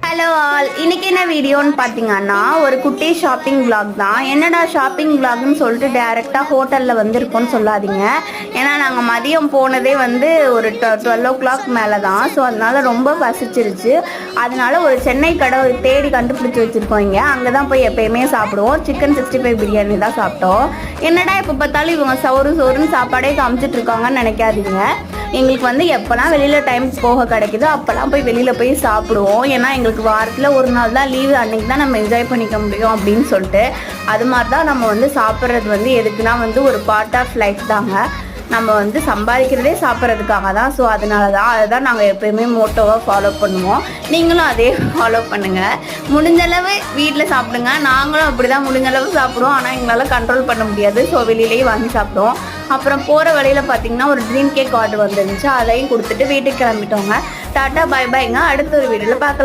Hello all, இன்னைக்கு என்ன வீடியோன்னு பார்த்தீங்கன்னா ஒரு குட்டி ஷாப்பிங் vlog தான். என்னடா ஷாப்பிங் vlogன்னு சொல்லிட்டு டேரெக்டாக ஹோட்டலில் வந்துருக்கோன்னு சொல்லாதீங்க. ஏன்னா நாங்கள் மதியம் போனதே வந்து ஒரு 12 o'clock மேலே தான். ஸோ அதனால ரொம்ப பசிச்சிருச்சு. அதனால ஒரு சென்னை கடை தேடி கண்டுபிடிச்சி வச்சுருக்கோம். இங்கே அங்கே தான் போய் எப்பயுமே சாப்பிடுவோம். சிக்கன் 65 பிரியாணி தான் சாப்பிட்டோம். என்னடா இப்போ பார்த்தாலும் இவங்க சோறுன்னு சாப்பாடே காமிச்சிட்டு இருக்காங்கன்னு நினைக்காதீங்க. எங்களுக்கு வந்து எப்போல்லாம் வெளியில் டைம் போக கிடைக்குதோ அப்போல்லாம் போய் வெளியில் போய் சாப்பிடுவோம். ஏன்னா எங்களுக்கு வாரத்தில் ஒரு நாள் தான் லீவு, அன்றைக்கி தான் நம்ம என்ஜாய் பண்ணிக்க முடியும் அப்படின்னு சொல்லிட்டு அது மாதிரி தான் நம்ம வந்து சாப்பிட்றது வந்து எதுக்குன்னா வந்து ஒரு பார்ட் ஆஃப் லைஃப் தாங்க. நம்ம வந்து சம்பாதிக்கிறதே சாப்பிட்றதுக்காக தான். ஸோ அதுதான் நாங்கள் எப்போயுமே மோட்டோவாக ஃபாலோ பண்ணுவோம். நீங்களும் அதே ஃபாலோ பண்ணுங்கள். முடிஞ்சளவு வீட்டில் சாப்பிடுங்க. நாங்களும் அப்படி தான் முடிஞ்சளவு சாப்பிடுவோம். ஆனால் எங்களால் கண்ட்ரோல் பண்ண முடியாது. ஸோ வெளியிலேயே வாங்கி சாப்பிடுவோம். அப்புறம் போகிற வழியில் பார்த்திங்கன்னா ஒரு ட்ரீம் கேக் ஆர்டர் வந்துருந்துச்சு. அதையும் கொடுத்துட்டு வீட்டுக்கு கிளம்பிட்டோங்க. டாட்டா பை பாய்ங்க. அடுத்த ஒரு வீடியோவில் பார்க்கலாம்.